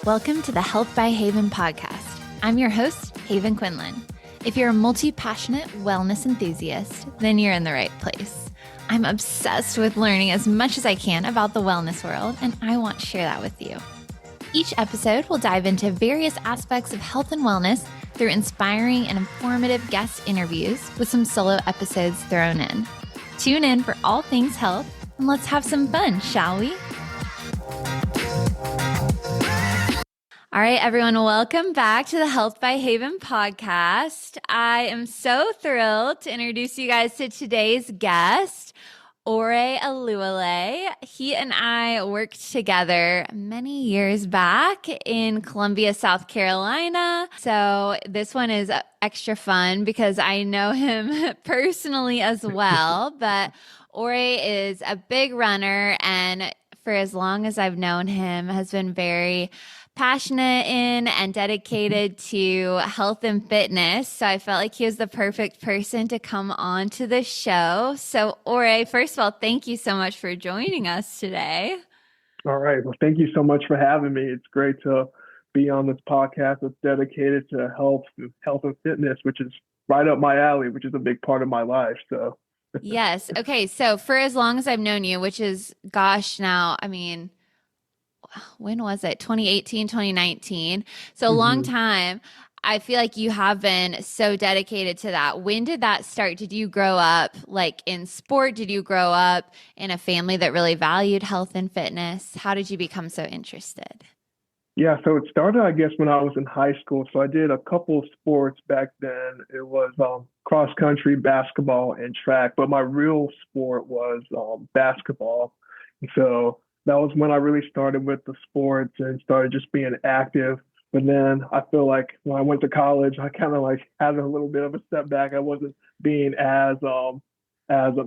Welcome to the Health by Haven podcast. I'm your host, Haven Quinlan. If you're a multi-passionate wellness enthusiast, then you're in the right place. I'm obsessed with learning as much as I can about the wellness world, and I want to share that with you. Each episode will dive into various aspects of health and wellness through inspiring and informative guest interviews with some solo episodes thrown in. Tune in for all things health, and let's have some fun, shall we? All right, everyone, welcome back to the Health by Haven podcast. I am so thrilled to introduce you guys to today's guest, Ore Oluwole. He and I worked together many years back in Columbia, South Carolina. So this one is extra fun because I know him personally as well. But Ore is a big runner, and for as long as I've known him, has been very passionate in and dedicated to health and fitness. So I felt like he was the perfect person to come on to the show. So Ore, first of all, thank you so much for joining us today. All right. Well, thank you so much for having me. It's great to be on this podcast that's dedicated to health and fitness, which is right up my alley, which is a big part of my life. So yes. Okay. So for as long as I've known you, which is, when was it? 2018, 2019. So a long time. I feel like you have been so dedicated to that. When did that start? Did you grow up like in sport? Did you grow up in a family that really valued health and fitness? How did you become so interested? Yeah, so it started, I guess, when I was in high school. So I did a couple of sports back then. It was cross country, basketball, and track. But my real sport was basketball. And so that was when I really started with the sports and started just being active. But then I feel like when I went to college, I kind of like had a little bit of a step back. I wasn't being as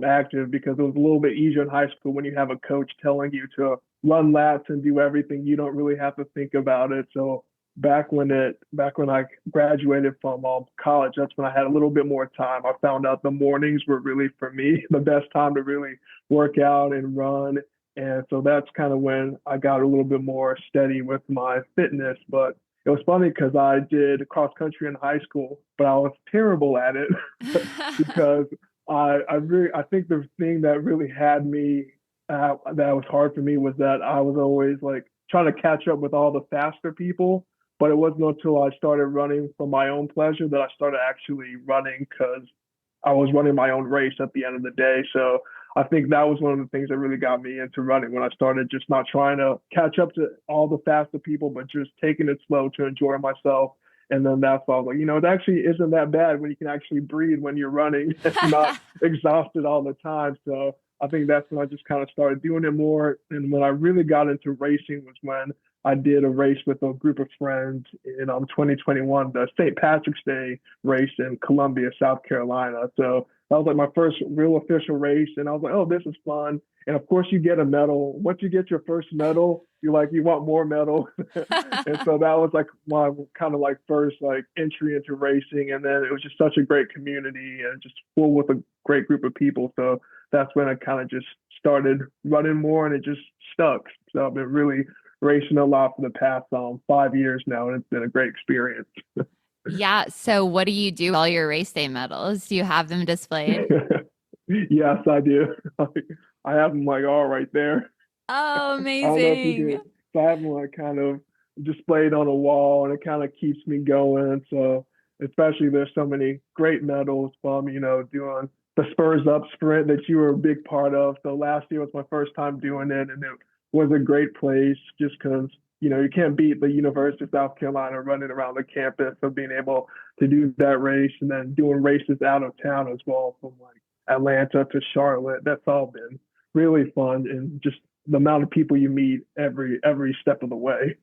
active because it was a little bit easier in high school when you have a coach telling you to run laps and do everything. You don't really have to think about it. So back when I graduated from college, that's when I had a little bit more time. I found out the mornings were really, for me, the best time to really work out and run. And so that's kind of when I got a little bit more steady with my fitness. But it was funny because I did cross country in high school, but I was terrible at it because I think the thing that really had me, that was hard for me, was that I was always like trying to catch up with all the faster people. But it wasn't until I started running for my own pleasure that I started actually running, because I was running my own race at the end of the day. So I think that was one of the things that really got me into running, when I started just not trying to catch up to all the faster people, but just taking it slow to enjoy myself. And then that's why I was like, it actually isn't that bad when you can actually breathe when you're running and not exhausted all the time. So I think that's when I just kind of started doing it more. And when I really got into racing was when I did a race with a group of friends in 2021, the St. Patrick's Day race in Columbia, South Carolina. So that was like my first real official race. And I was like, oh, this is fun. And of course you get a medal. Once you get your first medal, you want more medal. And so that was like my kind of like first like entry into racing. And then it was just such a great community and just full with a great group of people. So that's when I kind of just started running more, and it just stuck. So I've been really racing a lot for the past 5 years now, and it's been a great experience. Yeah. So what do you do with all your race day medals? Do you have them displayed? Yes, I do. I have them like all right there. Oh, amazing. I don't know if you can. So I have them like kind of displayed on a wall, and it kind of keeps me going. So especially there's so many great medals from, doing the Spurs Up sprint that you were a big part of. So last year was my first time doing it, and it was a great place just because, you can't beat the University of South Carolina running around the campus. So being able to do that race and then doing races out of town as well, from like Atlanta to Charlotte, that's all been really fun. And just the amount of people you meet every step of the way.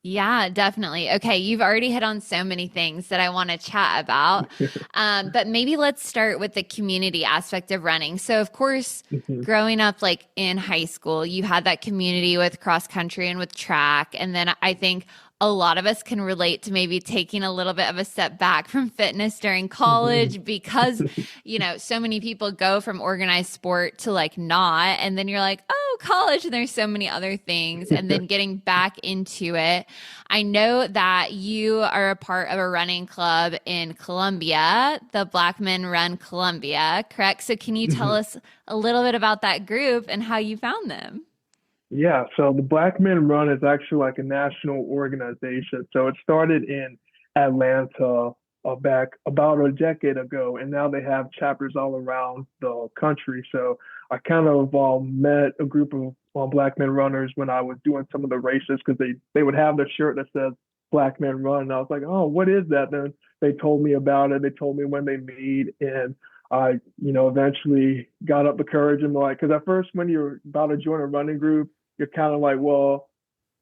Yeah, definitely. Okay, you've already hit on so many things that I want to chat about, but maybe let's start with the community aspect of running. So of course, growing up like in high school, you had that community with cross country and with track. And then I think a lot of us can relate to maybe taking a little bit of a step back from fitness during college because, so many people go from organized sport to like not. And then you're like, oh, college and there's so many other things, and then getting back into it. I know that you are a part of a running club in Columbia, the Black Men Run Columbia, correct? So can you tell Mhm. us a little bit about that group and how you found them? Yeah, so the Black Men Run is actually like a national organization. So it started in Atlanta back about a decade ago, and now they have chapters all around the country. So I kind of met a group of Black Men Runners when I was doing some of the races because they would have the shirt that says Black Men Run. And I was like, oh, what is that? Then they told me about it. They told me when they meet, and I, eventually got up the courage and like, because at first when you're about to join a running group, you're kind of like, well,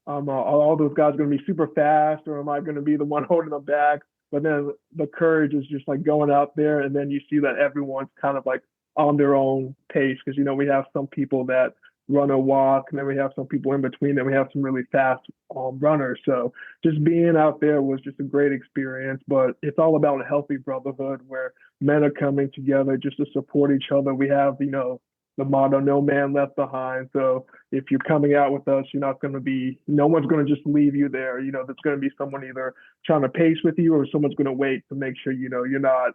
are all those guys going to be super fast, or am I going to be the one holding them back? But then the courage is just like going out there, and then you see that everyone's kind of like on their own pace because we have some people that run or walk, and then we have some people in between, and we have some really fast runners. So just being out there was just a great experience. But it's all about a healthy brotherhood where men are coming together just to support each other. We have, the motto, no man left behind. So if you're coming out with us, you're not going to be, no one's going to just leave you there. There's going to be someone either trying to pace with you or someone's going to wait to make sure, you're not,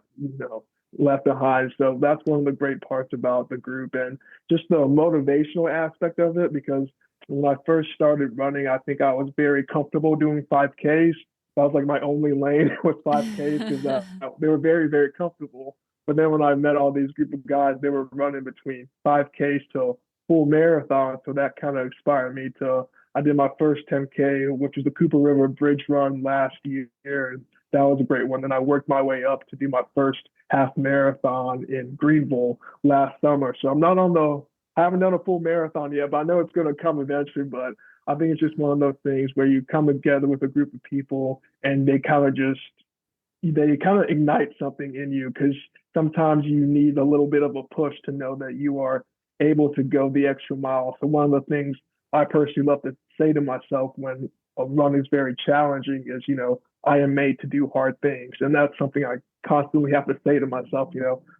left behind. So that's one of the great parts about the group and just the motivational aspect of it. Because when I first started running, I think I was very comfortable doing 5Ks. That was like my only lane was 5Ks because they were very, very comfortable. But then when I met all these group of guys, they were running between 5Ks to full marathon. So that kind of inspired me to, I did my first 10K, which was the Cooper River Bridge Run last year. And that was a great one. Then I worked my way up to do my first half marathon in Greenville last summer. So I haven't done a full marathon yet, but I know it's going to come eventually. But I think it's just one of those things where you come together with a group of people and they kind of ignite something in you because sometimes you need a little bit of a push to know that you are able to go the extra mile. So one of the things I personally love to say to myself when a run is very challenging is, I am made to do hard things. And that's something I constantly have to say to myself,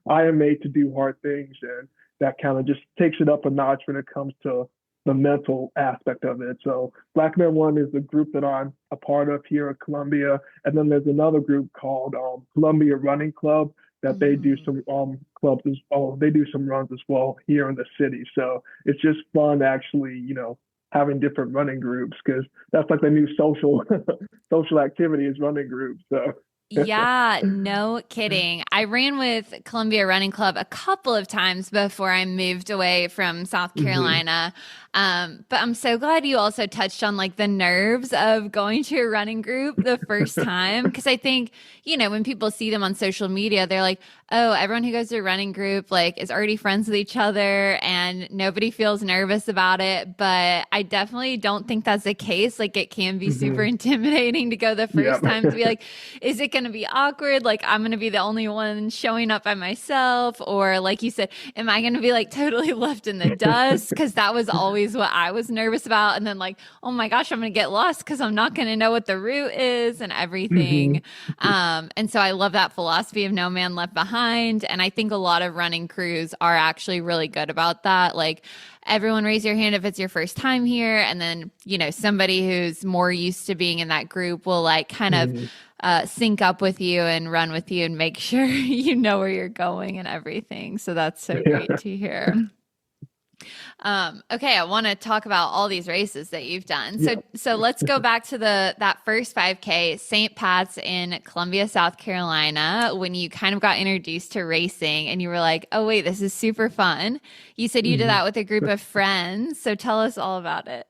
I am made to do hard things. And that kind of just takes it up a notch when it comes to the mental aspect of it. So Black Men One is the group that I'm a part of here at Columbia. And then there's another group called Columbia Running Club that they do Mm. some clubs as well. They do some runs as well here in the city. So it's just fun actually, having different running groups because that's like the new social social activity is running groups. So Yeah, no kidding. I ran with Columbia Running Club a couple of times before I moved away from South hmm Carolina. But I'm so glad you also touched on like the nerves of going to a running group the first time. Because I think, when people see them on social media, they're like, oh, everyone who goes to a running group like is already friends with each other and nobody feels nervous about it. But I definitely don't think that's the case. Like it can be super hmm intimidating to go the Yeah. first time to be like, is it going to be awkward? Like, I'm going to be the only one showing up by myself. Or, like you said, am I going to be like totally left in the dust? Because that was always what I was nervous about. And then, like, oh my gosh, I'm going to get lost because I'm not going to know what the route is and everything. hmm And so I love that philosophy of no man left behind. And I think a lot of running crews are actually really good about that. Like, everyone raise your hand if it's your first time here. And then, somebody who's more used to being in that group will like kind of hmm sync up with you and run with you and make sure you know where you're going and everything. So that's so great Yeah. to hear. Okay, I want to talk about all these races that you've done. So Yeah. so let's go back to that first 5K, St. Pat's in Columbia, South Carolina, when you kind of got introduced to racing and you were like, "Oh wait, this is super fun." You said you did hmm that with a group of friends. So tell us all about it.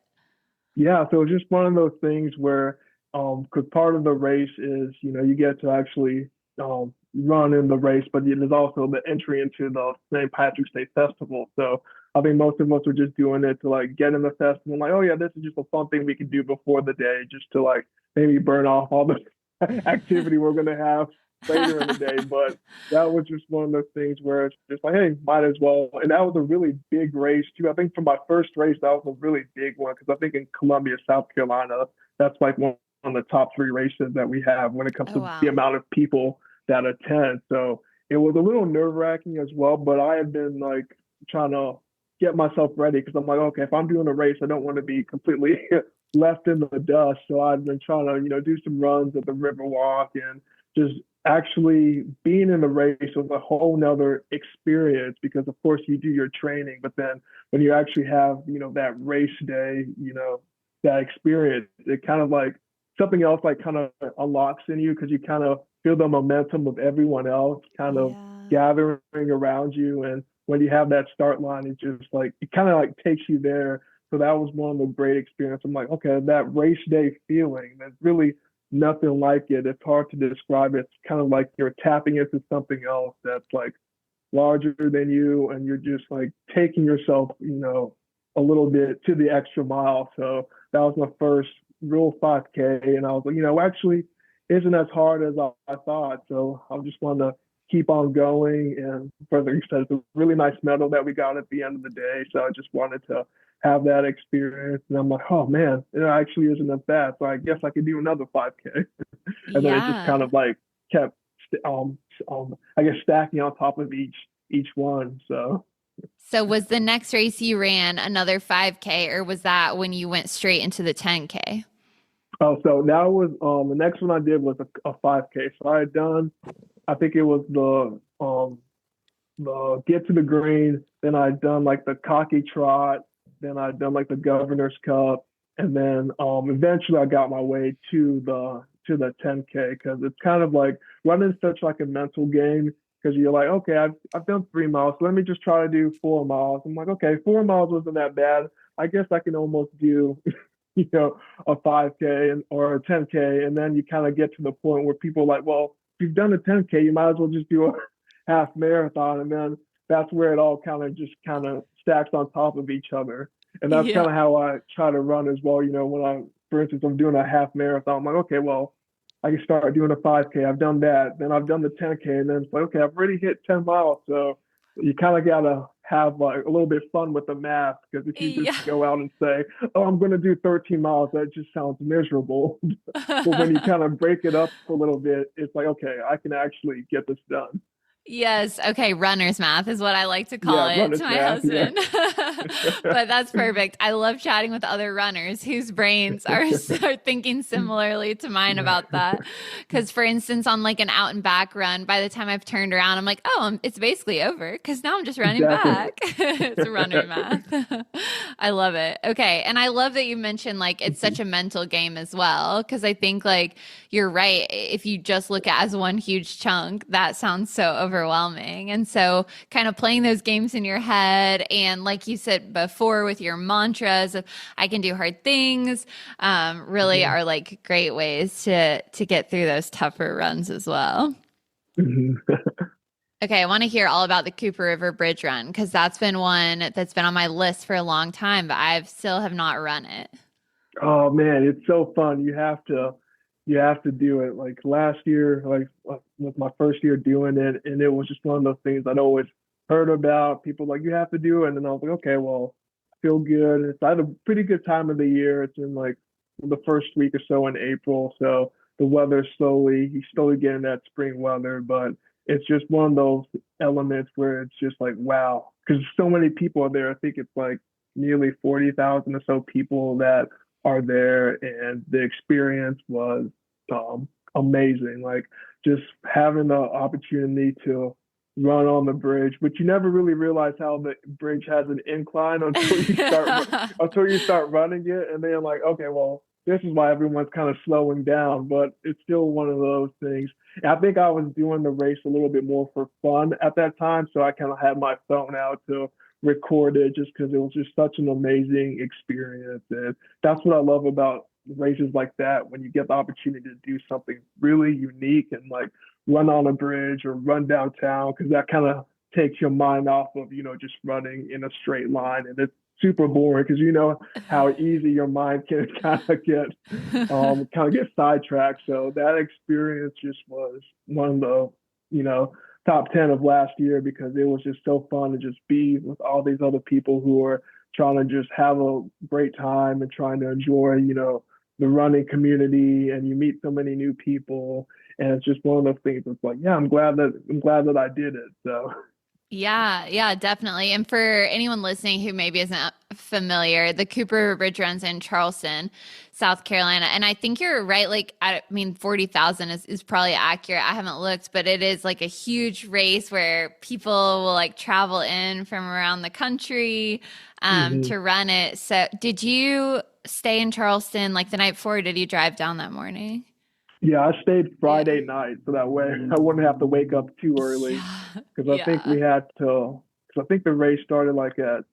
Yeah, so it's just one of those things where, because part of the race is, you get to actually run in the race, but it is also the entry into the St. Patrick's Day Festival. So I think most of us are just doing it to like get in the festival, like, oh yeah, this is just a fun thing we can do before the day, just to like maybe burn off all the activity we're gonna have later in the day. But that was just one of those things where it's just like, hey, might as well. And that was a really big race too. I think for my first race, that was a really big one because I think in Columbia, South Carolina, that's like one of the top three races that we have when it comes Oh to the wow. amount of people that attend. So it was a little nerve wracking as well. But I had been like trying to get myself ready because I'm like, okay, if I'm doing a race, I don't want to be completely left in the dust. So I've been trying to, do some runs at the Riverwalk and just actually being in the race was a whole nother experience because of course you do your training, but then when you actually have, that race day, that experience, it kind of like something else like kind of unlocks in you because you kind of feel the momentum of everyone else kind of Yeah. gathering around you. And when you have that start line, it just like, it kind of like takes you there. So that was one of the great experiences. I'm like, okay, that race day feeling, there's really nothing like it. It's hard to describe it. It's kind of like you're tapping into something else that's like larger than you, and you're just like taking yourself, a little bit to the extra mile. So that was my first real 5K, and I was like, actually, isn't as hard as I thought. So I just wanted to keep on going. And further, you said it's a really nice medal that we got at the end of the day. So I just wanted to have that experience. And I'm like, oh man, it actually isn't that bad. So I guess I could do another 5K. And then it just Yeah. kind of like kept, I guess, stacking on top of each one. So So was the next race you ran another 5K, or was that when you went straight into the 10K? so that was the next one I did was a 5K. So I had done, I think it was the get to the green. Then I'd done like the cocky trot. Then I'd done like the governor's cup, and then eventually I got my way to the 10K because it's kind of like running such like a mental game because you're like, okay, I've done 3 miles, so let me just try to do 4 miles. I'm like, okay, 4 miles wasn't that bad. I guess I can almost do a 5K or a 10K, and then you kind of get to the point where people are like, well, if you've done a 10K, you might as well just do a half marathon, and then that's where it all kind of stacks on top of each other. And that's Yeah. kind of how I try to run as well. When for instance, I'm doing a half marathon, I'm like, okay, well, I can start doing a 5K. I've done that. Then I've done the 10K, and then it's like, okay, I've already hit 10 miles. So you kind of gotta have like a little bit fun with the math because if you just Yeah. go out and say, oh, I'm going to do 13 miles, that just sounds miserable. But when you kind of break it up a little bit, it's like, okay, I can actually get this done. Yes. Okay. Runner's math is what I like to call Yeah, it runner's to my math. Yeah. husband. But that's perfect. I love chatting with other runners whose brains are thinking similarly to mine about that. Because, for instance, on like an out and back run, by the time I've turned around, I'm like, oh, it's basically over because now I'm just running Exactly. back. It's runner math. I love it. Okay. And I love that you mentioned like it's such a mental game as well. Because I think like you're right. If you just look at it as one huge chunk, that sounds so overwhelming. And so kind of playing those games in your head and like you said before with your mantras of I can do hard things, really Mhm. are like great ways to get through those tougher runs as well. Mhm. Okay, I want to hear all about the Cooper River Bridge Run because that's been one that's been on my list for a long time, but I've still have not run it. Oh man, it's so fun. You have to do it. Like last year, like was my first year doing it, and it was just one of those things I'd always heard about. People like you have to do it, and then I was like, okay, well, I feel good. And I had a pretty good time of the year. It's in like the first week or so in April, so the weather's you slowly getting that spring weather, but it's just one of those elements where it's just like wow, because so many people are there. I think it's like nearly 40,000 or so people that are there, and the experience was amazing. Like just having the opportunity to run on the bridge, but you never really realize how the bridge has an incline until you start running it, and then like, okay, well, this is why everyone's kind of slowing down, but it's still one of those things. And I think I was doing the race a little bit more for fun at that time, so I kind of had my phone out to record it just because it was just such an amazing experience. And that's what I love about races like that when you get the opportunity to do something really unique and like run on a bridge or run downtown because that kind of takes your mind off of just running in a straight line, and it's super boring because you know how easy your mind can kind of get sidetracked. So that experience just was one of the you know top 10 of last year because it was just so fun to just be with all these other people who are trying to just have a great time and trying to enjoy the running community, and you meet so many new people, and it's just one of those things that's like, yeah, I'm glad that I did it. So Yeah, definitely. And for anyone listening who maybe isn't familiar, the Cooper Ridge runs in Charleston, South Carolina. And I think you're right. Like, I mean, 40,000 is probably accurate. I haven't looked, but it is like a huge race where people will like travel in from around the country Hmm. to run it. So did you stay in Charleston like the night before, or did you drive down that morning? Yeah, I stayed Yeah. Friday night so that way I wouldn't have to wake up too early Yeah. because I think Yeah. we had to. Because I think the race started like at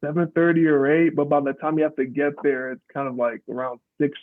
7:30 or 8, but by the time you have to get there, it's kind of like around 6.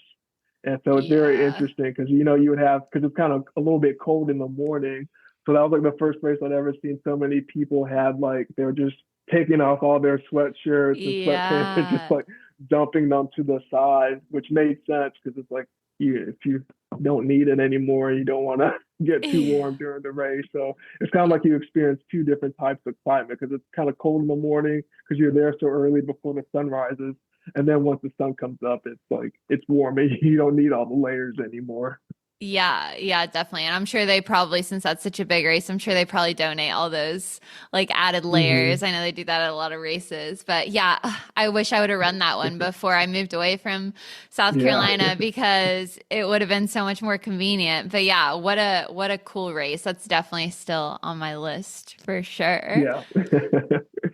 And so it's very Yeah. interesting because you would have because it's kind of a little bit cold in the morning. So that was like the first race I'd ever seen so many people had like they were just taking off all their sweatshirts and sweatpants and just Yeah. like dumping them to the side, which made sense because it's like if you don't need it anymore, you don't want to get too warm during the race. So it's kind of like you experience two different types of climate because it's kind of cold in the morning because you're there so early before the sun rises. And then once the sun comes up, it's like it's warm and you don't need all the layers anymore. Yeah, definitely. And I'm sure they probably, since that's such a big race, I'm sure they probably donate all those like added layers. Mm-hmm. I know they do that at a lot of races. But yeah, I wish I would have run that one before I moved away from South Yeah. Carolina because it would have been so much more convenient. But yeah, what a cool race. That's definitely still on my list for sure. Yeah.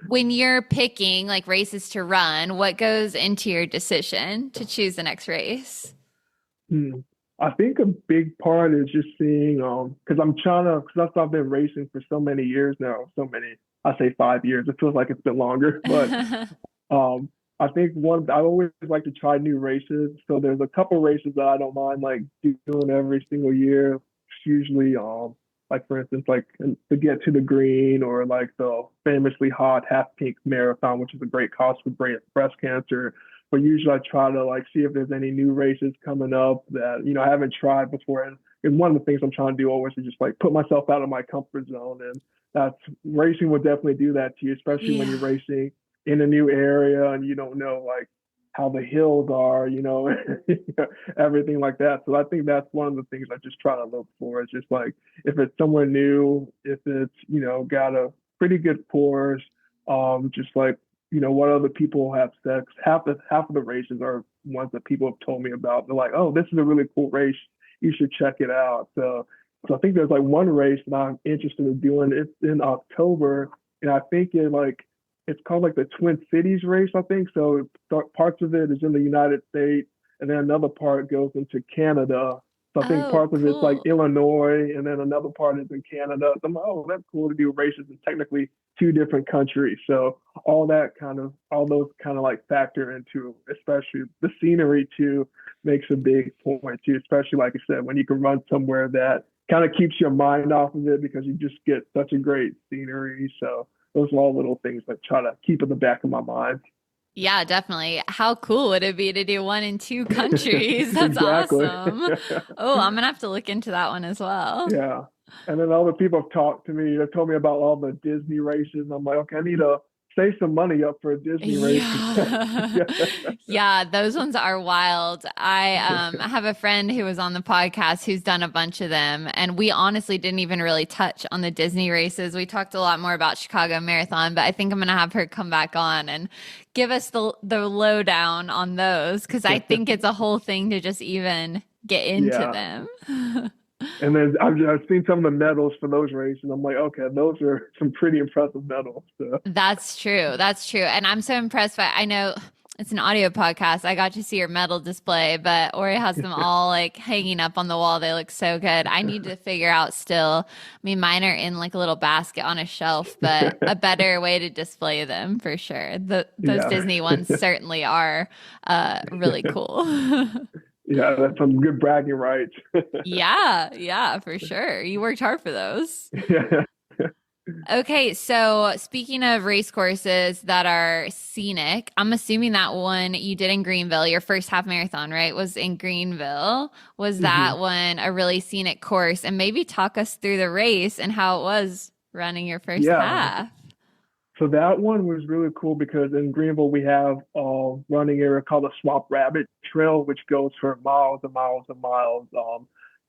When you're picking like races to run, what goes into your decision to choose the next race? Hmm. I think a big part is just seeing, because I'm trying to, because I've been racing for so many years now, so many, I say 5 years, it feels like it's been longer, but Um, I think I always like to try new races. So there's a couple races that I don't mind like doing every single year. It's usually, like for instance, like to get to the green or like the famously hot half pink marathon, which is a great cause for breast cancer. But usually I try to like see if there's any new races coming up that, I haven't tried before. And one of the things I'm trying to do always is just like put myself out of my comfort zone. And that's racing will definitely do that to you, especially when you're Yeah. racing in a new area and you don't know like how the hills are, everything like that. So I think that's one of the things I just try to look for. It's just like if it's somewhere new, if it's, got a pretty good course, just like, what other people have said. Half of the races are ones that people have told me about. They're like, oh, this is a really cool race. You should check it out. So I think there's like one race that I'm interested in doing. It's in October, and I think it's called like the Twin Cities race, I think. So parts of it is in the United States, and then another part goes into Canada. So I think Oh, parts of it's like cool. Illinois, and then another part is in Canada. So I'm like, oh, that's cool to do races in technically two different countries. So all those kind of like factor into, especially the scenery too, makes a big point too. Especially like I said, when you can run somewhere that kind of keeps your mind off of it because you just get such a great scenery. So those are all little things I try to keep in the back of my mind. Yeah, definitely. How cool would it be to do one in two countries? That's Exactly. awesome. Oh, I'm gonna have to look into that one as well. Yeah. And then other people have talked to me, they've told me about all the Disney races. And I'm like, okay, I need to save some money up for a Disney race. Yeah. Yeah. Yeah, those ones are wild. I have a friend who was on the podcast who's done a bunch of them, and we honestly didn't even really touch on the Disney races. We talked a lot more about Chicago Marathon, but I think I'm gonna have her come back on and give us the lowdown on those because I think it's a whole thing to just even get into Yeah. them. And then I've seen some of the medals for those races. I'm like, okay, those are some pretty impressive medals. So, That's true. That's true. And I'm so impressed by, I know it's an audio podcast. I got to see your medal display, but Ori has them all like hanging up on the wall. They look so good. I need to figure out still. I mean, mine are in like a little basket on a shelf, but a better way to display them for sure. Those yeah. Disney ones certainly are really cool. Yeah, that's some good bragging rights. Yeah, for sure. You worked hard for those. Yeah. Okay, so speaking of race courses that are scenic, I'm assuming that one you did in Greenville, your first half marathon, right, was in Greenville. Was Hmm. that one a really scenic course? And maybe talk us through the race and how it was running your first Yeah. half. So that one was really cool because in Greenville we have a running area called the Swamp Rabbit Trail, which goes for miles and miles and miles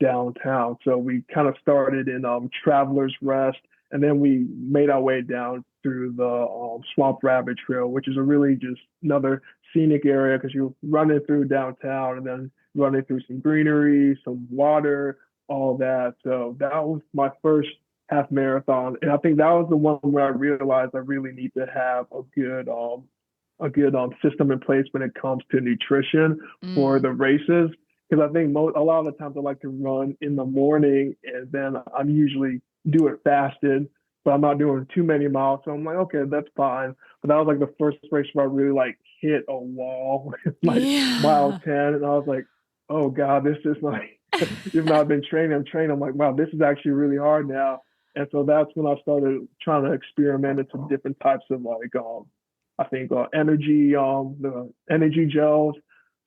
downtown. So we kind of started in Travelers Rest, And then we made our way down through the Swamp Rabbit Trail, which is a really just another scenic area because you're running through downtown and then running through some greenery, some water, all that. So that was my first half marathon. And I think that was the one where I realized I really need to have a good system in place when it comes to nutrition for Mm. the races. Because I think a lot of the times I like to run in the morning and then I'm usually do it fasted, but I'm not doing too many miles. So I'm like, okay, that's fine. But that was like the first race where I really like hit a wall, like mile Yeah. 10. And I was like, oh God, this is like, even though I've been training, I'm like, wow, this is actually really hard now. And so that's when I started trying to experiment into different types of like I think the energy gels.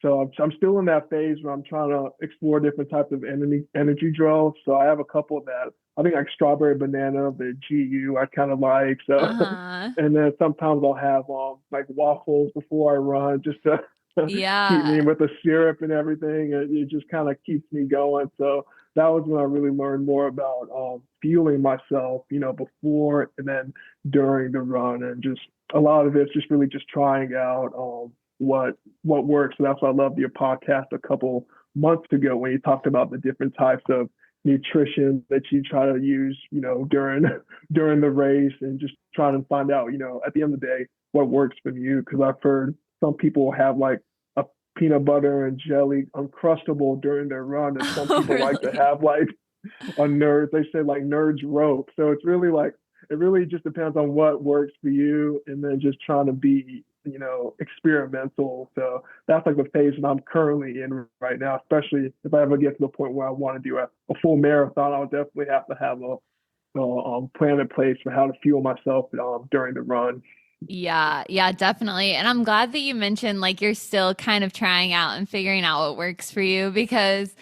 So I'm still in that phase where I'm trying to explore different types of energy gels. So I have a couple of that. I think like strawberry banana, the GU I kind of like. So Uh-huh. and then sometimes I'll have like waffles before I run just to keep me Yeah. with the syrup and everything. It just kind of keeps me going. So that was when I really learned more about fueling myself, before and then during the run, and just a lot of it's just really just trying out what works. So that's why I loved your podcast a couple months ago when you talked about the different types of nutrition that you try to use, during during the race, and just trying to find out, at the end of the day, what works for you. Because I've heard some people have like a peanut butter and jelly uncrustable during their run, and some Oh, people like to really? have like a nerd. They say like nerds rope. So it's really like it really just depends on what works for you, and then just trying to be experimental. So that's like the phase that I'm currently in right now. Especially if I ever get to the point where I want to do a full marathon, I'll definitely have to have a plan in place for how to fuel myself during the run. Yeah, yeah, definitely. And I'm glad that you mentioned like you're still kind of trying out and figuring out what works for you because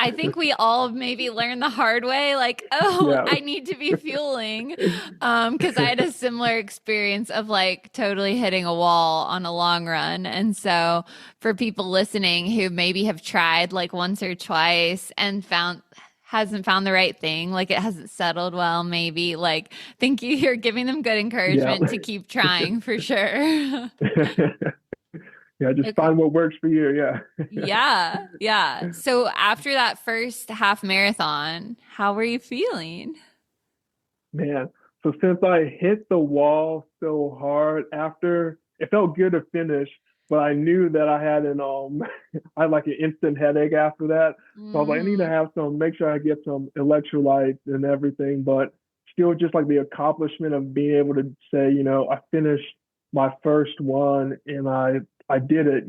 I think we all maybe learned the hard way, like, oh, Yeah. I need to be fueling. Because I had a similar experience of like totally hitting a wall on a long run. And so for people listening who maybe have tried like once or twice and hasn't found the right thing, like it hasn't settled well, maybe like thank you, you're giving them good Yeah. encouragement to keep trying for sure. Yeah, just Okay. find what works for you. Yeah. Yeah, yeah. So after that first half marathon, how were you feeling? Man, so since I hit the wall so hard after, it felt good to finish, but I knew that I had I had like an instant headache after that. So I was like, I need to Mm. have make sure I get some electrolytes and everything, but still just like the accomplishment of being able to say, I finished my first one and I did it.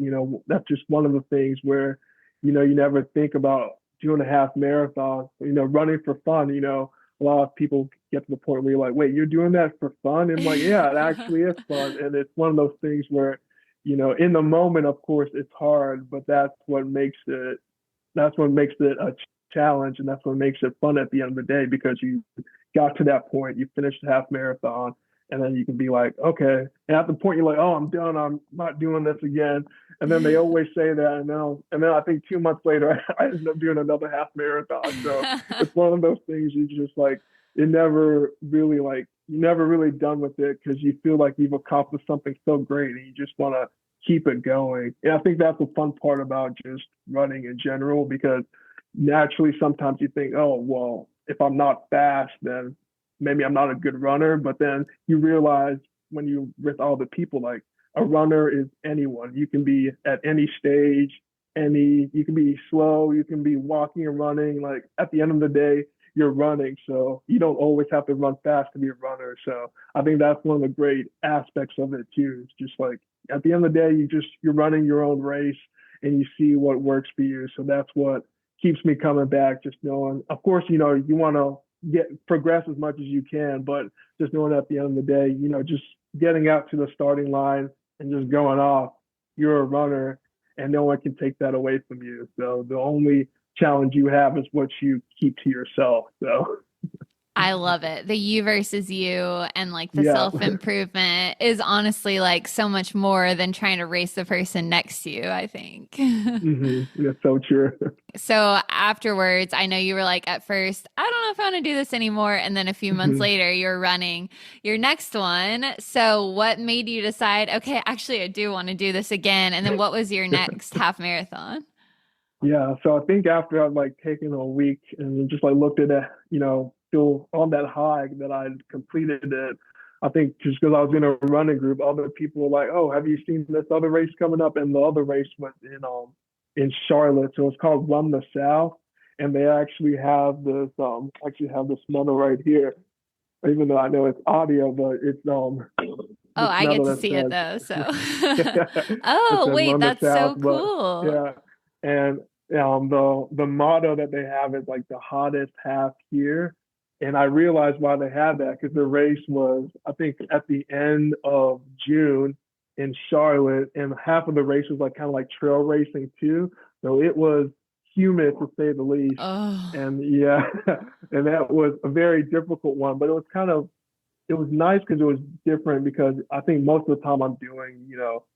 That's just one of the things where, you never think about doing a half marathon, running for fun. A lot of people get to the point where you're like, wait, you're doing that for fun? And I'm like, yeah, it actually is fun. And it's one of those things where, in the moment, of course, it's hard, but that's what makes it a challenge. And that's what makes it fun at the end of the day, because you got to that point, you finished the half marathon, and then you can be like, okay. And at the point you're like, oh, I'm done. I'm not doing this again. And then they always say that. And then I think 2 months later, I ended up doing another half marathon. So it's one of those things you just like, you're never really done with it because you feel like you've accomplished something so great and you just want to keep it going. And I think that's the fun part about just running in general, because naturally sometimes you think, oh, well, if I'm not fast, then maybe I'm not a good runner. But then you realize when you with all the people, like a runner is anyone. You can be at any stage, you can be slow, you can be walking and running. Like at the end of the day, you're running. So you don't always have to run fast to be a runner. So I think that's one of the great aspects of it too. It's just like at the end of the day, you're running your own race and you see what works for you. So that's what keeps me coming back, just knowing, of course, you want to progress as much as you can, but just knowing at the end of the day, just getting out to the starting line and just going off, you're a runner and no one can take that away from you. So the only challenge you have is what you keep to yourself. So I love it. The you versus you and like the Yeah. self-improvement is honestly like so much more than trying to race the person next to you, I think. That's so true. So afterwards, I know you were like at first, I don't know if I want to do this anymore. And then a few months later, you're running your next one. So what made you decide, okay, actually, I do want to do this again? And then what was your next half marathon? Yeah, so I think after I'd like taken a week and just like looked at it, still on that high that I'd completed it, I think just because I was in a running group, other people were like, "Oh, have you seen this other race coming up?" And the other race was in Charlotte, so it's called Run the South, and they actually have this medal right here, even though I know it's audio, but it's Oh, this I get medal to that see it says though. So, it oh, says wait, Run the that's South, so but cool. yeah, and the motto that they have is like the hottest half here, and I realized why they had that because the race was I think at the end of June in Charlotte, and half of the race was like kind of like trail racing too, so it was humid to say the least, Oh, and yeah, and that was a very difficult one, but it was nice because it was different because I think most of the time I'm doing,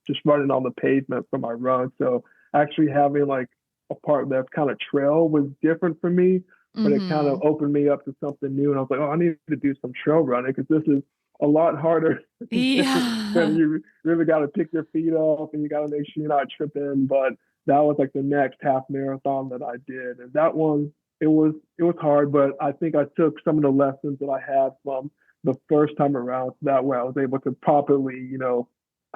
just running on the pavement for my run. So actually having like a part that's kind of trail was different for me, but it kind of mm-hmm. opened me up to something new. And I was like, oh, I need to do some trail running because this is a lot harder when Yeah. you really got to pick your feet up and you got to make sure you're not tripping. But that was like the next half marathon that I did. And that one, it was hard, but I think I took some of the lessons that I had from the first time around. So that way I was able to properly,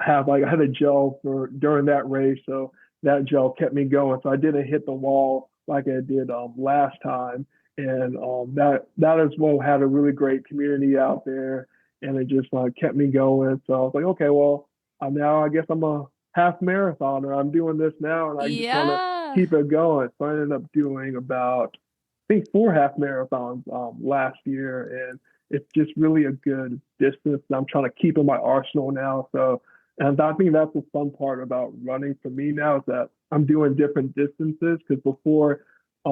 have like I had a gel for during that race. So that gel kept me going. So I didn't hit the wall like I did last time. And that as well had a really great community out there and it just kept me going. So I was like, okay, well, now I guess I'm a half marathoner. I'm doing this now and I just want to Yeah. keep it going. So I ended up doing about I think 4 half marathons last year, and it's just really a good distance. I'm trying to keep in my arsenal now. So, and I think that's the fun part about running for me now is that I'm doing different distances because before I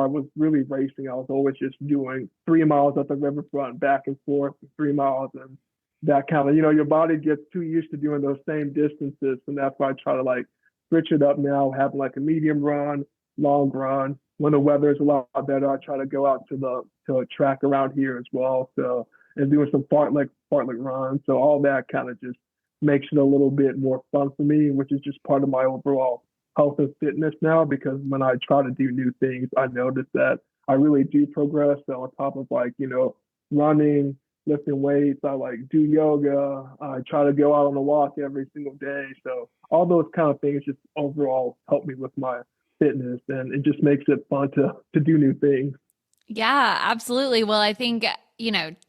was really racing, I was always just doing 3 miles at the riverfront, back and forth, 3 miles, and that kind of, your body gets too used to doing those same distances, and that's why I try to like switch it up now, having like a medium run, long run. When the weather is a lot better, I try to go out to a track around here as well. So and doing some fartlek runs. So all that kind of just makes it a little bit more fun for me, which is just part of my overall health and fitness now. Because when I try to do new things, I notice that I really do progress. So on top of like running, lifting weights, I like do yoga. I try to go out on a walk every single day. So all those kind of things just overall help me with my fitness, and it just makes it fun to do new things. Yeah, absolutely. Well, I think,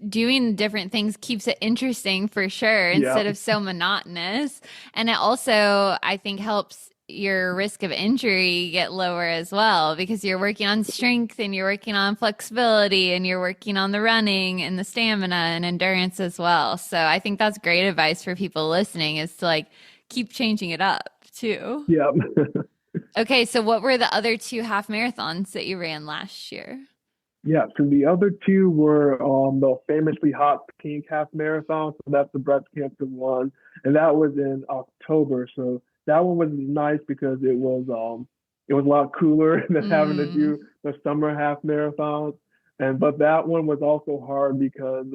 doing different things keeps it interesting for sure Yeah. instead of so monotonous. And it also, I think, helps your risk of injury get lower as well because you're working on strength and you're working on flexibility and you're working on the running and the stamina and endurance as well. So I think that's great advice for people listening is to like keep changing it up too. Yeah. Okay, so what were the other two half marathons that you ran last year? Yeah. So the other two were the famously hot pink half marathon. So that's the breast cancer one. And that was in October. So that one was nice because it was a lot cooler than having to Mm. do the summer half marathons. And but that one was also hard because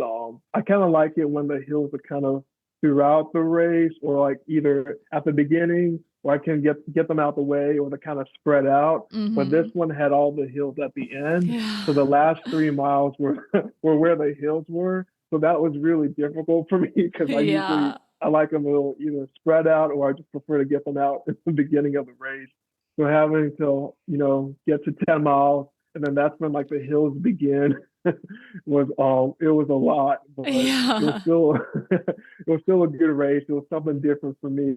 I kind of like it when the hills are kind of throughout the race or like either at the beginning or I can get them out the way or they're kind of spread out. But this Hmm. one had all the hills at the end. Yeah. So the last 3 miles were were where the hills were. So that was really difficult for me because Yeah. I like them a little either spread out or I just prefer to get them out at the beginning of the race. So having to get to 10 miles and then that's when like the hills begin it was a lot, but it was Yeah. still it was still a good race. It was something different for me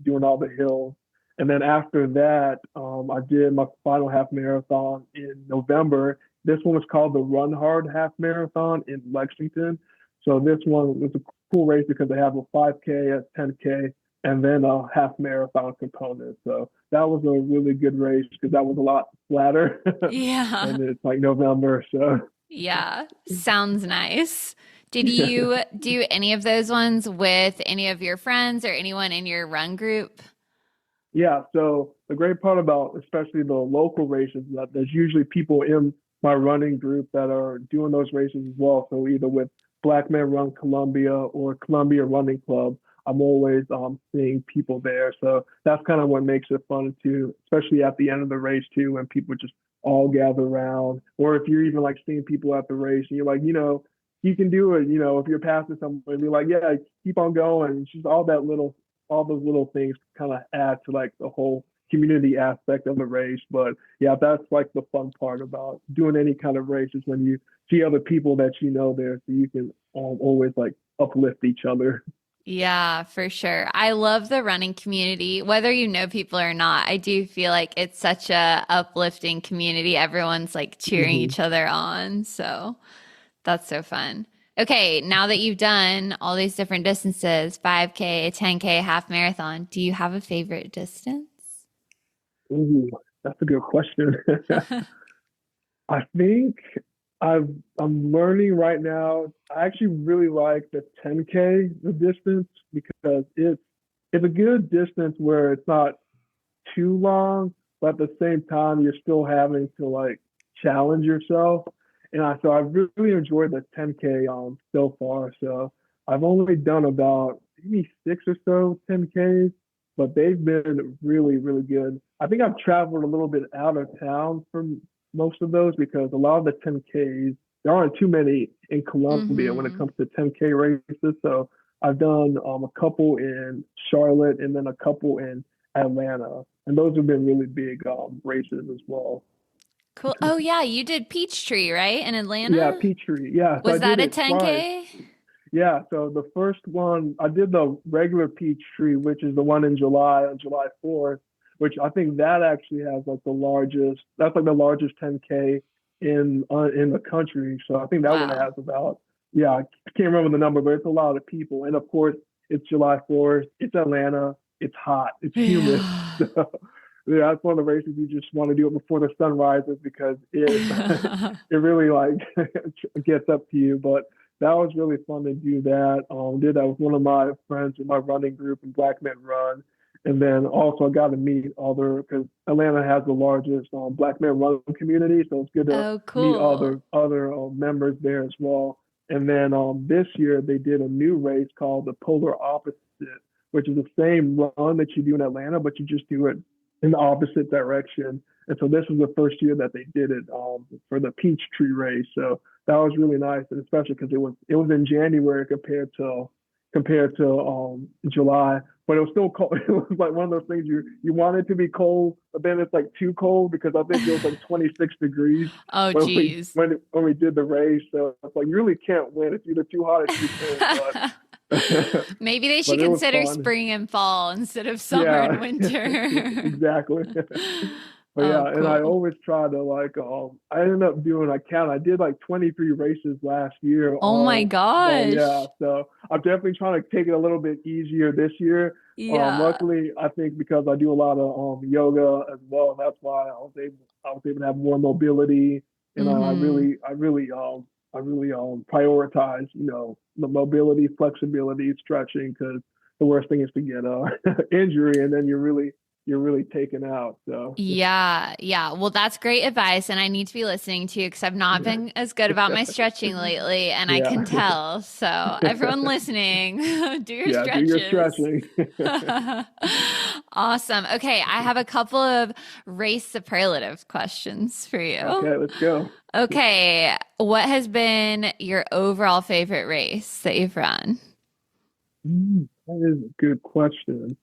doing all the hills. And then after that, I did my final half marathon in November. This one was called the Run Hard Half Marathon in Lexington. So this one was a cool race because they have a 5K, a 10K, and then a half marathon component. So that was a really good race because that was a lot flatter, Yeah. and it's like November. So Yeah, sounds nice. Did you do any of those ones with any of your friends or anyone in your run group? Yeah, so the great part about especially the local races is that there's usually people in my running group that are doing those races as well. So either with Black Men Run Columbia or Columbia Running Club, I'm always seeing people there. So that's kind of what makes it fun too, especially at the end of the race too, when people just all gather around. Or if you're even like seeing people at the race and you're like, you can do it. If you're passing someone, be like, yeah, keep on going. It's just all those little things kind of add to like the whole community aspect of the race. But yeah, that's like the fun part about doing any kind of race is when you see other people that you know there, so you can always like uplift each other. Yeah, for sure. I love the running community, whether you know people or not. I do feel like it's such a uplifting community. Everyone's like cheering Hmm. each other on. So that's so fun. Okay, now that you've done all these different distances, 5K, 10K, half marathon, do you have a favorite distance? Ooh, that's a good question. I think I'm learning right now. I actually really like the 10K, the distance, because it's a good distance where it's not too long, but at the same time you're still having to like challenge yourself. So I've really enjoyed the 10K so far. So I've only done about maybe six or so 10Ks, but they've been really, really good. I think I've traveled a little bit out of town for most of those because a lot of the 10Ks, there aren't too many in Columbia when it Mm-hmm. comes to 10K races. So I've done a couple in Charlotte and then a couple in Atlanta, and those have been really big races as well. Cool. Oh yeah, you did Peachtree, right? In Yeah, Atlanta? Peachtree. Yeah, so I Was did that a it twice. 10K? Yeah, so the first one I did the regular Peachtree, which is the one in July on July 4th, which I think that actually has like the largest. That's like the largest 10K in the country. So I think that one Wow. has about, yeah, I can't remember the number, but it's a lot of people. And of course, it's July 4th. It's Atlanta. It's hot. It's humid. Yeah. So yeah, that's one of the races you just want to do it before the sun rises because it it really like gets up to you. But that was really fun to do that. Did that with one of my friends in my running group in Black Men Run. And then also I got to meet other because Atlanta has the largest Black Men Run community, so it's good to Oh, meet cool. other members there as well. And then this year they did a new race called the Polar Opposite, which is the same run that you do in Atlanta, but you just do it in the opposite direction. And so this was the first year that they did it for the Peachtree race. So that was really nice, and especially because it was in January compared to July, but it was still cold. It was like one of those things you want it to be cold, but then it's like too cold because I think it was like 26 degrees Oh, when we geez. when we did the race. So it's like you really can't win. It's either too hot or too cold, but Maybe they should but it was consider fun. spring and fall instead of summer and Yeah, winter. exactly. But Oh, yeah, and I cool. always try to like I ended up doing I did like 23 races last year. Oh my But yeah, gosh. so I'm definitely trying to take it a little bit easier this year. Yeah. Luckily, I think because I do a lot of yoga as well, and that's why I was able to have more mobility, and Mm-hmm. I really prioritize the mobility, flexibility, stretching because the worst thing is to get injury, and then you're really taken out. So Yeah, yeah. Well, that's great advice, and I need to be listening to you because I've not been as good about my stretching lately, and I yeah, can tell. So, everyone lislning, do your yeah, do your stretches. stretching. Awesome. Okay, I have a couple of race superlative questions for you. Okay, let's go. Okay, what has been your overall favorite race that you've run? That is a good question.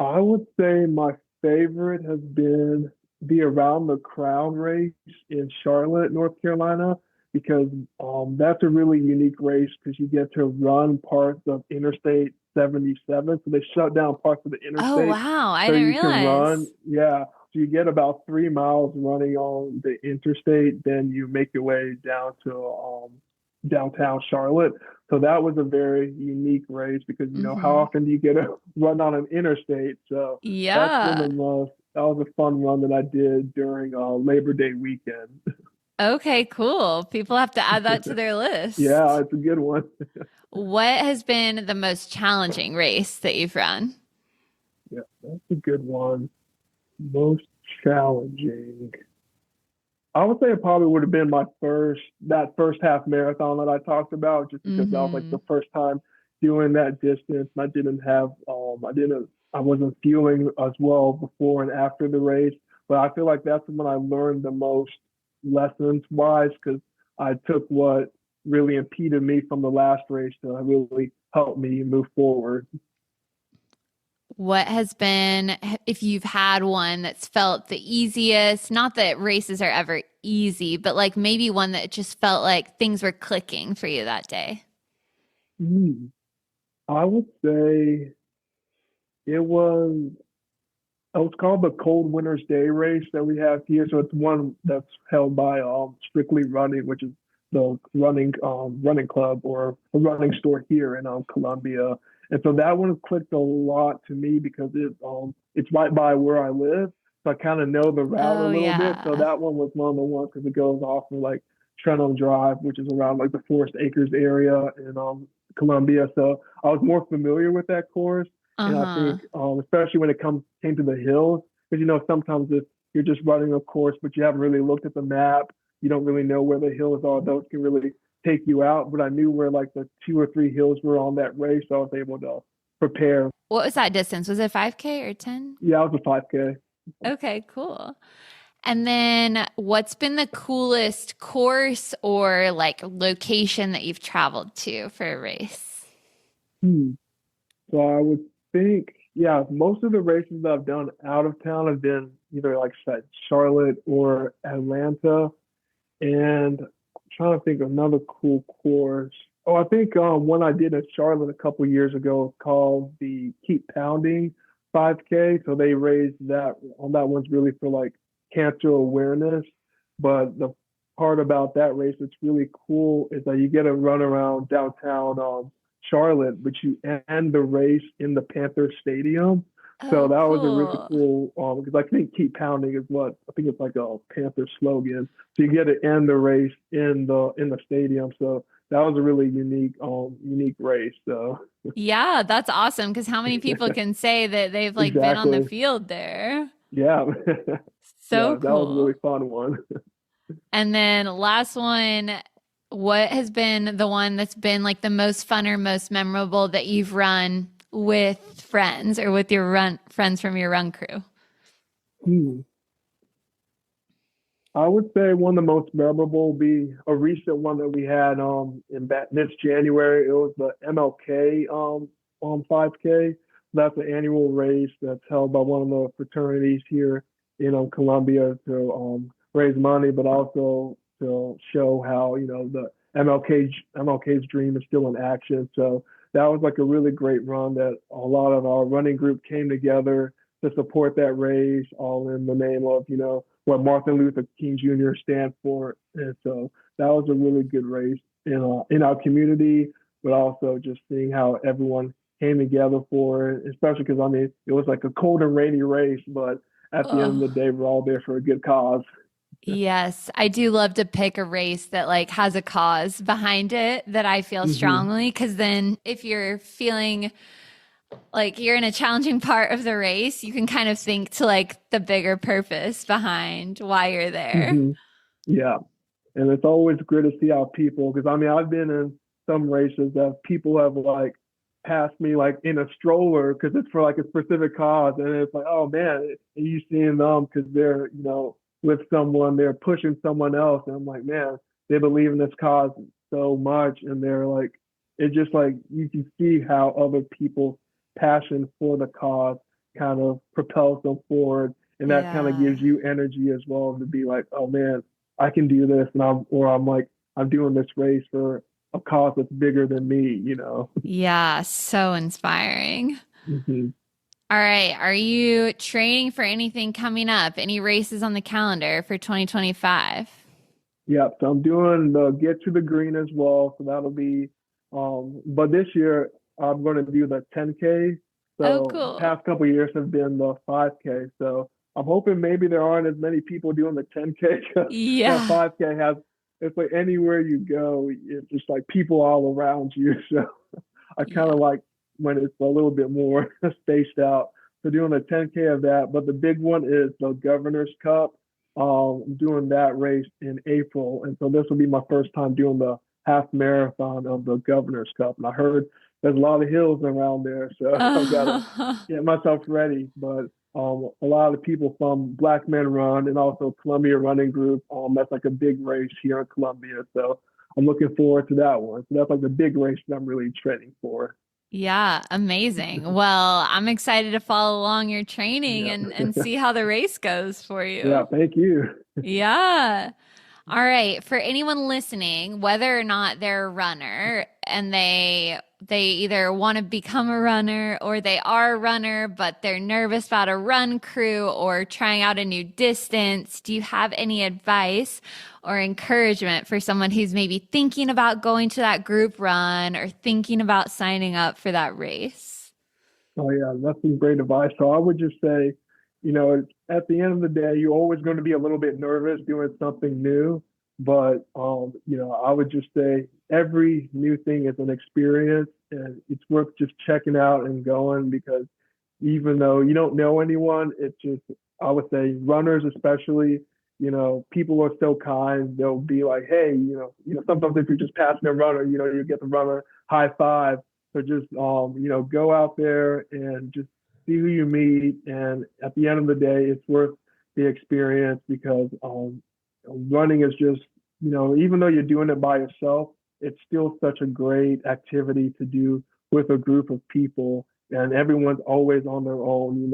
I would say my favorite has been the Around the Crown race in Charlotte, North Carolina, because that's a really unique race because you get to run parts of Interstate 77. So they shut down parts of the Oh, interstate wow. I so didn't you can run. realize. Yeah. So you get about 3 miles running on the interstate, then you make your way down to downtown Charlotte. So that was a very unique race because how Hmm. often do you get a run on an interstate? So that's been Yeah. that was a fun run that I did during Labor Day weekend. Okay, cool. People have to add that to their Yeah, list. it's a good one. What has been the most challenging race that you've run? Yeah, that's a good one. Most challenging. I would say it probably would have been that first half marathon that I talked about, just because that was like Hmm. the first time doing that distance. And I wasn't feeling as well before and after the race. But I feel like that's when I learned the most lessons wise, because I took what really impeded me from the last race to really help me move forward. What has been, if you've had one that's felt the easiest, not that races are ever easy, but like maybe one that just felt like things were clicking for you that day? Hmm. I would say it was it's called the Cold Winter's Day race that we have here. So it's one that's held by Strictly Running, which is the running club or a running store here in Columbia. And so that one clicked a lot to me because it's right by where I live. So I kind of know the route a Oh, little bit. So yeah. that one was one of the ones because it goes off of like Trenholm Drive, which is around like the Forest Acres area in Columbia. So I was more familiar with that course. And I Uh-huh. think, especially when it came to the hills, because sometimes if you're just running a course, but you haven't really looked at the map, you don't really know where the hills are. Those can really take you out. But I knew where like the two or three hills were on that race, so I was able to prepare. What was that distance? Was it 5K or 10? Yeah, I was a 5K. Okay, cool. And then what's been the coolest course or like location that you've traveled to for a race? Hmm. So I would think, yeah, most of the races that I've done out of town have been either like I said, Charlotte or Atlanta. And I'm trying to think of another cool course. Oh, I think one I did in Charlotte a couple years ago called the Keep Pounding 5K. So they raised that on that one's really for like cancer awareness. But the part about that race that's really cool is that you get to run around downtown Charlotte, but you end the race in the Panther Stadium. So Oh, that was a really cool. cool because I think "Keep Pounding" is what I think it's like a Panther slogan. So you get to end the race in the stadium. So that was a really unique race. So Yeah, that's awesome because how many people can say that they've like been on the exactly, field there? yeah, So yeah, that was a really cool. fun one. And then last one, what has been the one that's been like the most fun or most memorable that you've run with friends or with your run friends from your run crew? Hmm. I would say one of the most memorable will be a recent one that we had this January. It was the MLK 5K. That's an annual race that's held by one of the fraternities here in Columbia to raise money, but also to show how the MLK's dream is still in action. So that was like a really great run that a lot of our running group came together to support that race, all in the name of what Martin Luther King Jr. stands for. And so that was a really good race in our community, but also just seeing how everyone came together for it, especially because I mean it was like a cold and rainy race, but at the end Oh, of the day, we're all there for a good cause. yes. I do love to pick a race that like has a cause behind it that I feel Hmm. strongly because then if you're feeling like you're in a challenging part of the race, you can kind of think to like the bigger purpose behind why you're there. Hmm. Yeah. And it's always good to see how people, because I mean, I've been in some races that people have like passed me like in a stroller because it's for like a specific cause. And it's like, oh man, and you seeing them because they're, with someone, they're pushing someone else. And I'm like, man, they believe in this cause so much. And they're like, it's just like you can see how other people's passion for the cause kind of propels them forward. And that kind of Yeah. gives you energy as well to be like, oh man, I can do this, and I'm like I'm doing this race for a cause that's bigger than me. Yeah, so inspiring. Hmm. All right, are you training for anything coming up? Any races on the calendar for 2025? Yeah, so I'm doing the Get to the Green as well, so that'll be. But this year I'm going to do the 10K. Oh, So cool. past couple of years have been the 5K. So I'm hoping maybe there aren't as many people doing the 10K. That Yeah. 5K has, it's like anywhere you go, it's just like people all around you. So I kind Yeah. of like when it's a little bit more spaced out. So doing a 10K of that, but the big one is the Governor's Cup. Doing that race in April, and so this will be my first time doing the half marathon of the Governor's Cup. And I heard there's a lot of hills around there, so I've got to get myself ready. But a lot of people from Black Men Run and also Columbia Running Group, that's like a big race here in Columbia. So I'm looking forward to that one. So that's like the big race that I'm really training for. Yeah, amazing. Well, I'm excited to follow along your training Yeah. and see how the race goes for Yeah. you. Thank you. Yeah. All right. For anyone listening, whether or not they're a runner and they either want to become a runner or they are a runner, but they're nervous about a run crew or trying out a new distance, do you have any advice or encouragement for someone who's maybe thinking about going to that group run or thinking about signing up for that race? Oh yeah, that's some great advice. So I would just say, at the end of the day, you're always going to be a little bit nervous doing something new. But I would just say every new thing is an experience, and it's worth just checking out and going because even though you don't know anyone, it's just I would say runners especially, people are so kind. They'll be like, hey, sometimes if you're just passing a runner, you get the runner high five. So just go out there and just see who you meet. And at the end of the day, it's worth the experience because running is just, even though you're doing it by yourself, it's still such a great activity to do with a group of people. And everyone's always on their own,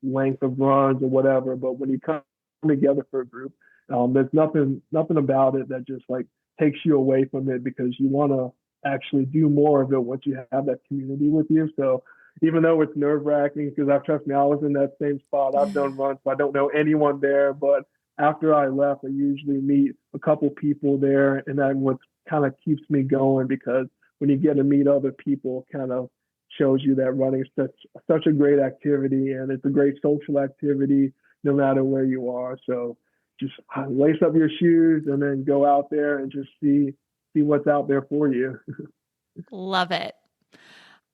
length of runs or whatever. But when you come together for a group, there's nothing about it that just like takes you away from it because you want to actually do more of it once you have that community with you. So even though it's nerve wracking, because trust me, I was in that same spot. I've done runs, so I don't know anyone there. But after I left, I usually meet a couple people there, and that what kind of keeps me going because when you get to meet other people, kind of shows you that running is such a great activity, and it's a great social activity no matter where you are. So just lace up your shoes and then go out there and just see what's out there for you. Love it.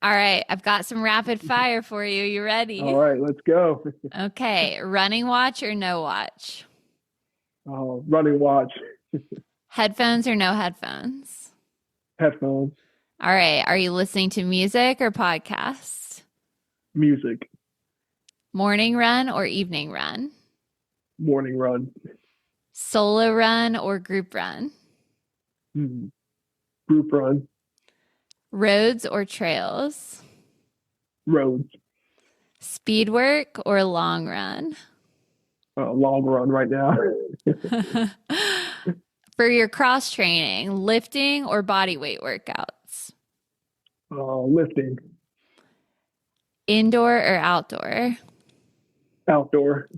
All right, I've got some rapid fire for you. You All ready? right, let's go. Okay, running watch or no watch? Running watch, Headphones or no headphones? headphones, All right, are you listening to music or podcasts? music, Morning run or evening run? morning run, Solo run or group run? group run, Roads or trails? roads, Speed work or long run? long run right now, For your cross training, lifting or body weight workouts? lifting, Indoor or outdoor? outdoor,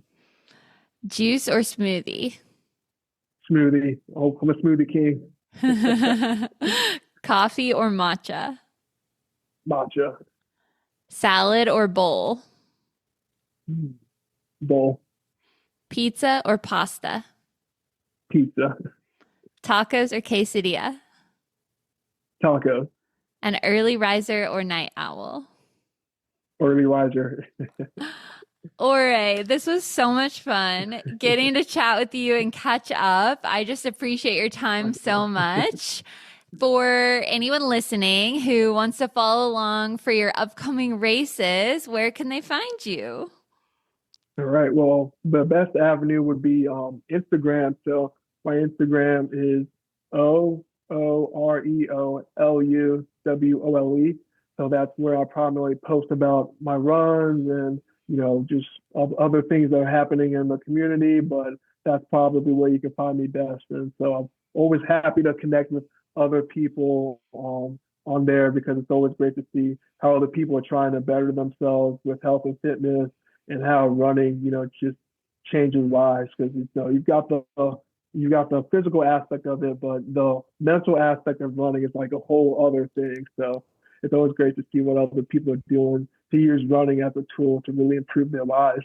Juice or smoothie? smoothie. Oh, I'm a smoothie king. Coffee or matcha? Matcha, Salad or bowl? bowl, Pizza or pasta? pizza, Tacos or quesadilla? taco, An early riser or night owl? early riser. Ore, this was so much fun getting to chat with you and catch up. I just appreciate your time so much. For anyone listening who wants to follow along for your upcoming races, where can they find you? All right. Well, the best avenue would be Instagram. So my Instagram is OREOLUWOLE. So that's where I primarily post about my runs and just other things that are happening in the community. But that's probably where you can find me best. And so I'm always happy to connect with other people on there because it's always great to see how other people are trying to better themselves with health and fitness and how running, just changes lives because you've got the physical aspect of it, but the mental aspect of running is like a whole other thing. So it's always great to see what other people are doing to use running as a tool to really improve their lives.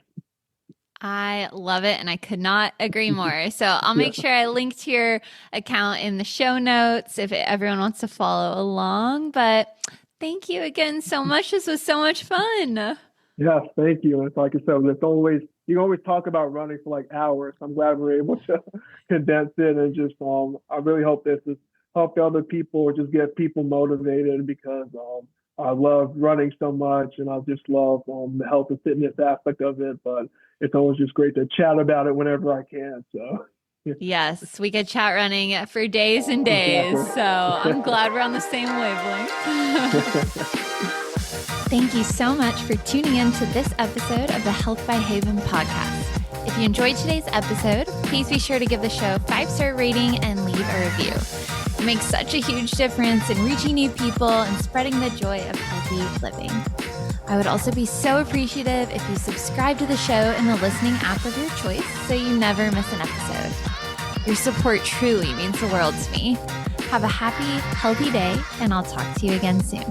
I love it, and I could not agree more. So I'll Yeah. make sure I link to your account in the show notes if everyone wants to follow along. But thank you again so much. This was so much fun. Yes, thank you. And it's like I said, it's always you can always talk about running for like hours. I'm glad we're able to condense it and just I really hope this has helped other people or just get people motivated because I love running so much and I just love the health and fitness aspect of it. But it's always just great to chat about it whenever I can. So yeah, Yes, we could chat running for days and days. So I'm glad we're on the same wavelength. exactly. Thank you so much for tuning in to this episode of the Health by Haven podcast. If you enjoyed today's episode, please be sure to give the show a 5-star rating and leave a review. It makes such a huge difference in reaching new people and spreading the joy of healthy living. I would also be so appreciative if you subscribe to the show in the listening app of your choice so you never miss an episode. Your support truly means the world to me. Have a happy, healthy day, and I'll talk to you again soon.